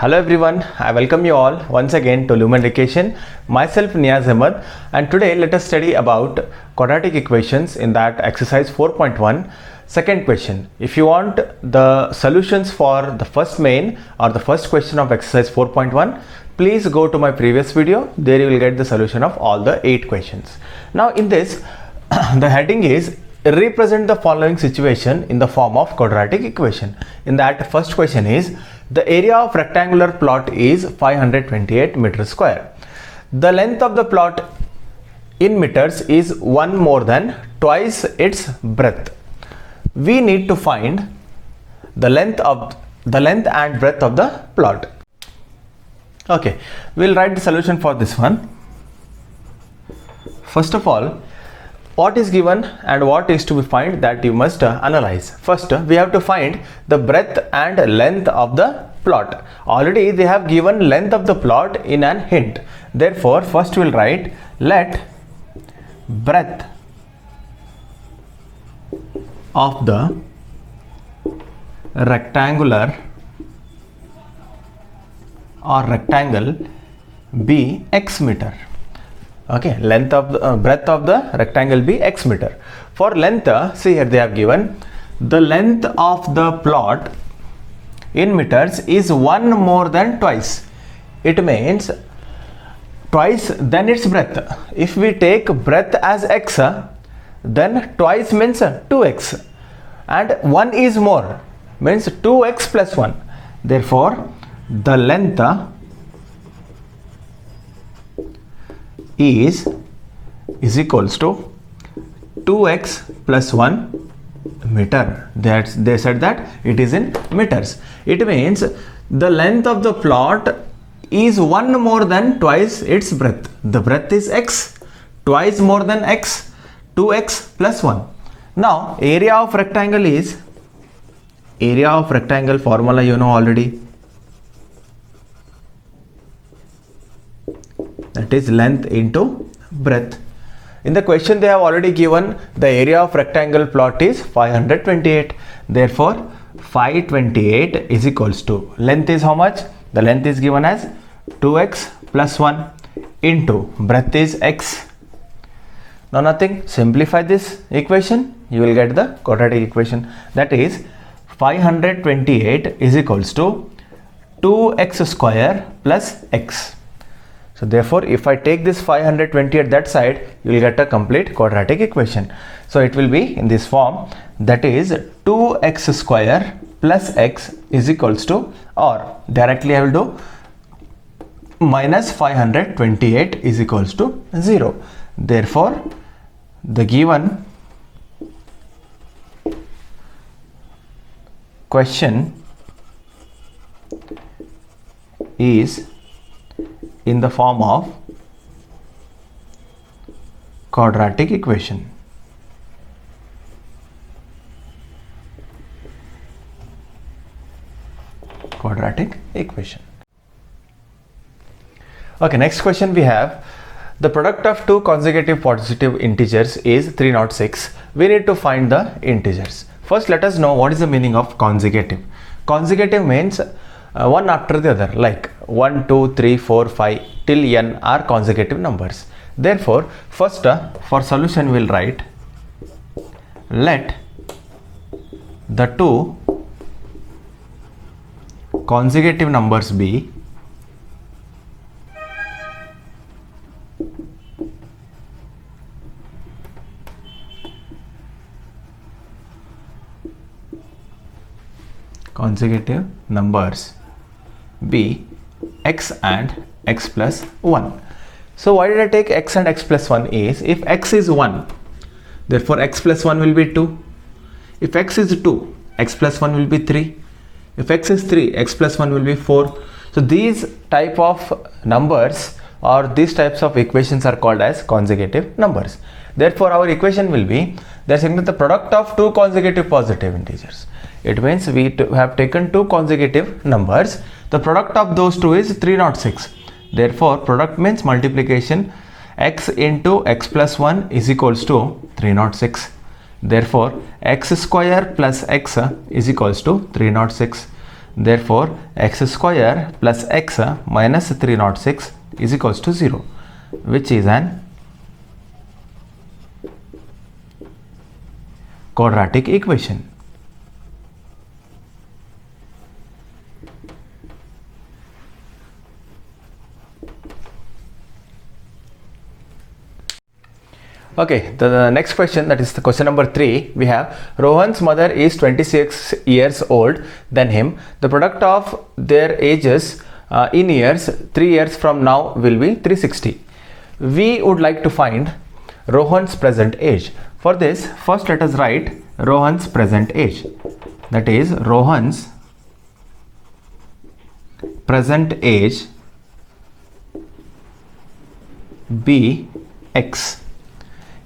Hello everyone, I welcome you all once again to Lumen Education. Myself Niaz Ahmed, and today let us study about quadratic equations in that exercise 4.1. Second question. If you want the solutions for the first main or the first question of exercise 4.1, please go to my previous video. There you will get the solution of all the 8 questions. Now in this, the heading is represent the following situation in the form of quadratic equation. In that, first question is the area of rectangular plot is 528 meters square. The length of the plot in meters is 1 more than twice its breadth. We need to find the length and breadth of the plot. Okay, we'll write the solution for this one. First of all, what is given and what is to be found, that you must analyze. First, we have to find the breadth and length of the plot. Already they have given length of the plot in an hint. Therefore, first we will write let breadth of the rectangular or rectangle be x meter. Okay, length of the breadth of the rectangle be x meter. For length, see here they have given the length of the plot in meters is 1 more than twice. It means twice than its breadth. If we take breadth as x, then twice means 2x, and 1 is more, means 2x plus 1. Therefore, the length is equals to 2x plus 1 meter. They said that it is in meters. It means the length of the plot is 1 more than twice its breadth. The breadth is x, twice more than x, 2x plus 1. Now area of rectangle is, area of rectangle formula you know already, that is length into breadth. In the question they have already given the area of rectangle plot is 528. Therefore 528 is equals to, length is how much? The length is given as 2x plus 1 into breadth is x. Now nothing, simplify this equation, you will get the quadratic equation, that is 528 is equals to 2x square plus x. So therefore, if I take this 520 at that side, you will get a complete quadratic equation. So it will be in this form, that is 2x square plus x is equals to, or directly I will do minus 528 is equals to 0. Therefore, the given question is in the form of quadratic equation. Quadratic equation. Okay, next question we have the product of two consecutive positive integers is 306. We need to find the integers. First, let us know what is the meaning of consecutive. Consecutive means one after the other, like 1, 2, 3, 4, 5 till n are consecutive numbers. Therefore, first for solution we will write let the two consecutive numbers be consecutive numbers be x and x plus 1. So why did I take x and x plus 1 is, if x is 1, therefore x plus 1 will be 2. If x is 2, x plus 1 will be 3. If x is 3, x plus 1 will be 4. So these type of numbers or these types of equations are called as consecutive numbers. Therefore our equation will be, they are saying that the product of two consecutive positive integers. It means we have taken two consecutive numbers. The product of those two is 306. Therefore, product means multiplication. X into x plus 1 is equals to 306. Therefore, x square plus x is equals to 306. Therefore, x square plus x minus 306 is equals to 0, which is an quadratic equation. Okay, the next question, that is the question number 3, we have Rohan's mother is 26 years old than him. The product of their ages in years 3 years from now will be 360. We would like to find Rohan's present age. For this, first let us write Rohan's present age. That is Rohan's present age be x.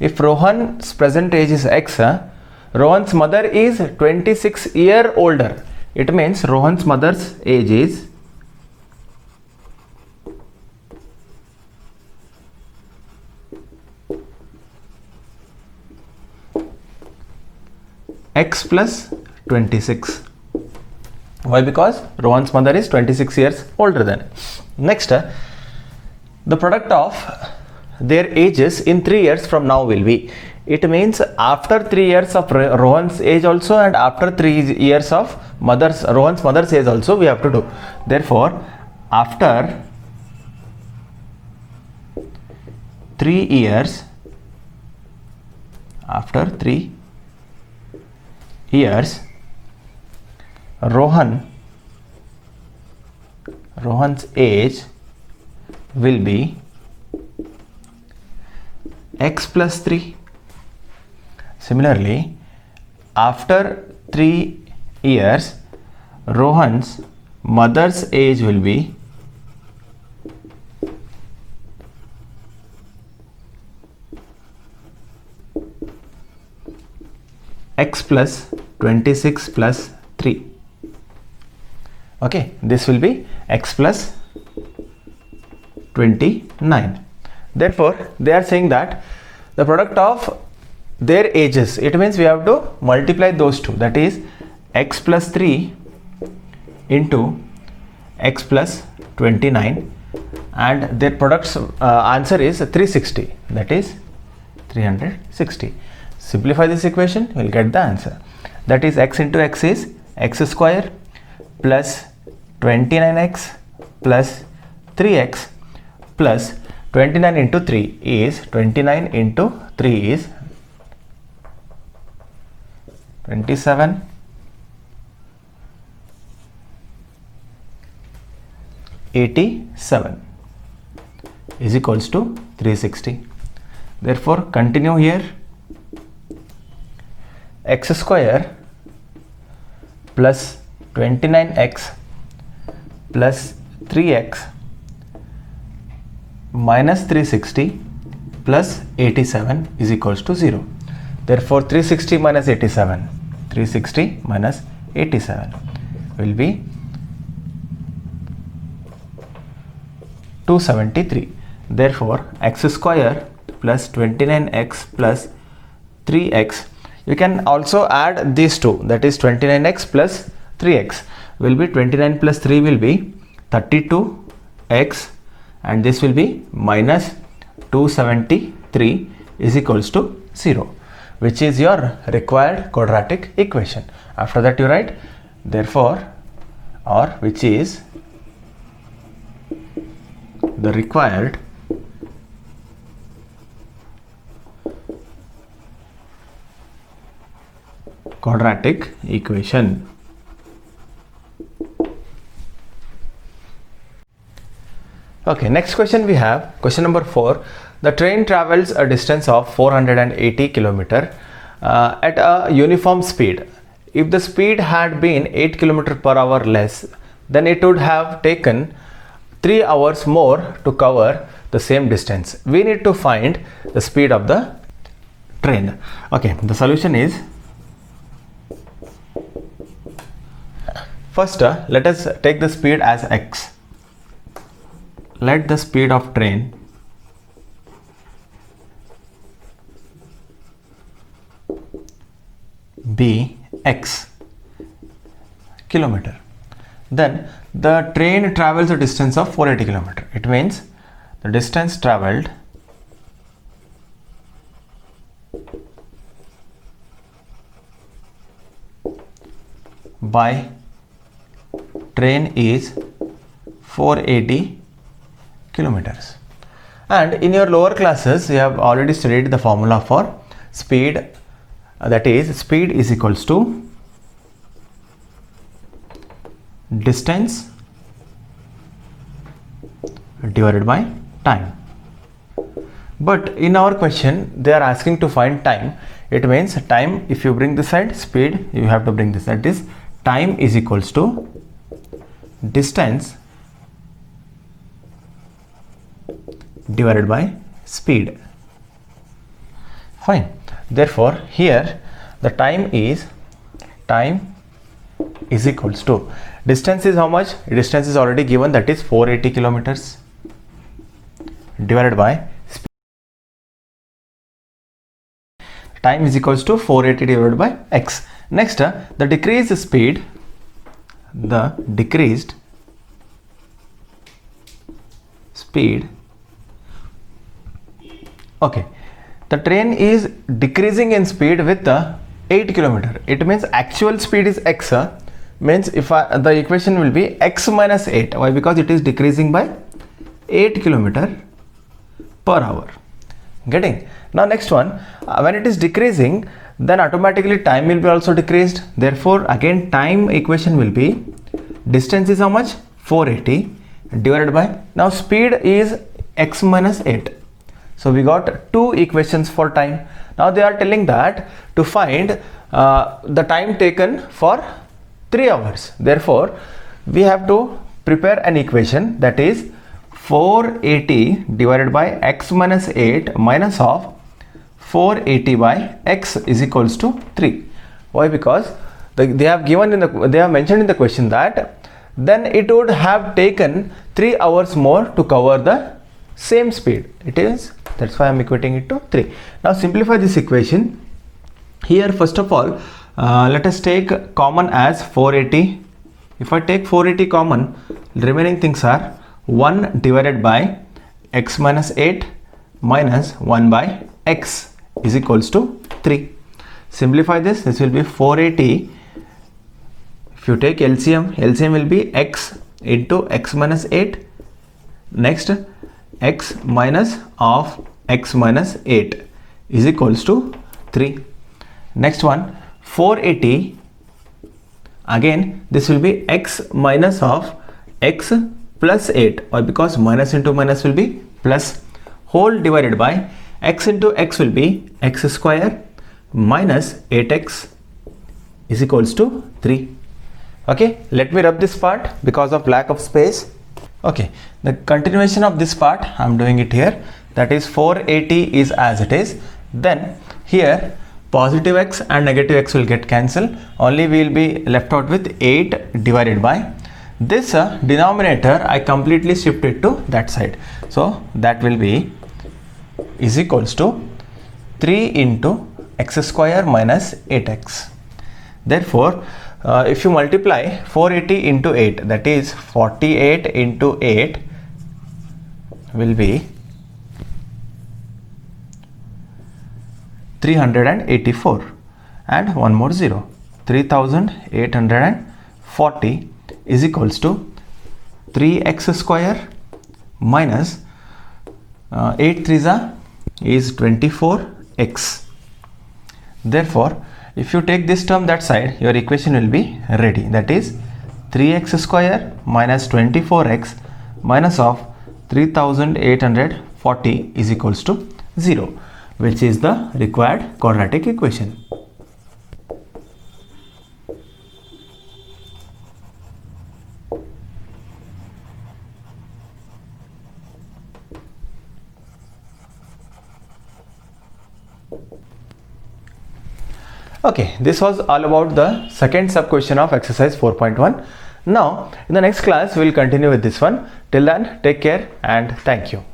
If Rohan's present age is x, Rohan's mother is 26 year older. It means Rohan's mother's age is x plus 26. Why? Because Rohan's mother is 26 years older than. Next, the product of their ages in 3 years from now will be. It means after 3 years of Rohan's age also, and after 3 years of Rohan's mother's age also we have to do. Therefore, after 3 years, Rohan's age will be x plus 3. Similarly, after 3 years, Rohan's mother's age will be x plus 26 plus 3. Okay, this will be x plus 29. Therefore, they are saying that the product of their ages, it means we have to multiply those two, that is x plus 3 into x plus 29, and their product's answer is 360, that is 360. Simplify this equation, we will get the answer. That is x into x is x square plus 29x plus 3x plus 29 into 3 is 29 into 3 is 27. 87 is equals to 360. Therefore, continue here. X square plus 29x plus 3x minus 360 plus 87 is equals to 0. Therefore, 360 minus 87 will be 273. Therefore, x square plus 29x plus 3x, you can also add these two, that is 29x plus 3x will be 29 plus 3 will be 32x, and this will be minus 273 is equals to 0, which is your required quadratic equation. After that you write therefore, or which is the required quadratic equation. Okay, next question we have question number 4. The train travels a distance of 480 km at a uniform speed. If the speed had been 8 km per hour less, then it would have taken 3 hours more to cover the same distance. We need to find the speed of the train. Okay, the solution is, first let us take the speed as x. Let the speed of train be x kilometer. then the train travels a distance of 480 kilometers. It means the distance traveled by train is 480 kilometers. And in your lower classes you have already studied the formula for speed, that is speed is equals to distance divided by time. But in our question they are asking to find time. It means time, if you bring this side, speed you have to bring this, that is time is equals to distance divided by speed. Fine. Therefore here the time is equals to, distance is how much? Distance is already given, that is 480 kilometers, divided by speed. Time is equals to 480 divided by x. Next, the decreased speed, okay, the train is decreasing in speed with 8 kilometer. It means actual speed is x, means if the equation will be x minus 8. Why? Because it is decreasing by 8 kilometer per hour. Getting? Now next one, when it is decreasing, then automatically time will be also decreased. Therefore again time equation will be, distance is how much? 480 divided by, now speed is x minus 8. So we got two equations for time. Now they are telling that to find the time taken for 3 hours. Therefore we have to prepare an equation, that is 480 divided by x minus 8 minus of 480 by x is equals to 3. Why? Because they have mentioned in the question that then it would have taken 3 hours more to cover the same speed. It is, that's why I am equating it to 3. Now simplify this equation. Here first of all let us take common as 480. If I take 480 common, remaining things are 1 divided by x minus 8 minus 1 by x is equals to 3. Simplify this, this will be 480. If you take LCM will be x into x minus 8. Next, x minus of x minus 8 is equals to 3. Next one, 480. Again, this will be x minus of x plus 8. Why? Because minus into minus will be plus, whole divided by x into x will be x square minus 8x is equals to 3. Okay, let me rub this part because of lack of space. Okay, the continuation of this part I am doing it here, that is 480 is as it is. Then here positive x and negative x will get cancelled, only we will be left out with 8 divided by this denominator I completely shift it to that side. So that will be is equals to 3 into x square minus 8x. Therefore if you multiply 480 into 8, that is 48 into 8 will be 384 and one more 0, 3840 is equals to 3x square minus 8 3s is 24x. Therefore if you take this term that side, your equation will be ready, that is 3x square minus 24x minus of 3840 is equals to 0, which is the required quadratic equation. Okay, this was all about the second sub question of exercise 4.1. Now in the next class we will continue with this one. Till then, take care and thank you.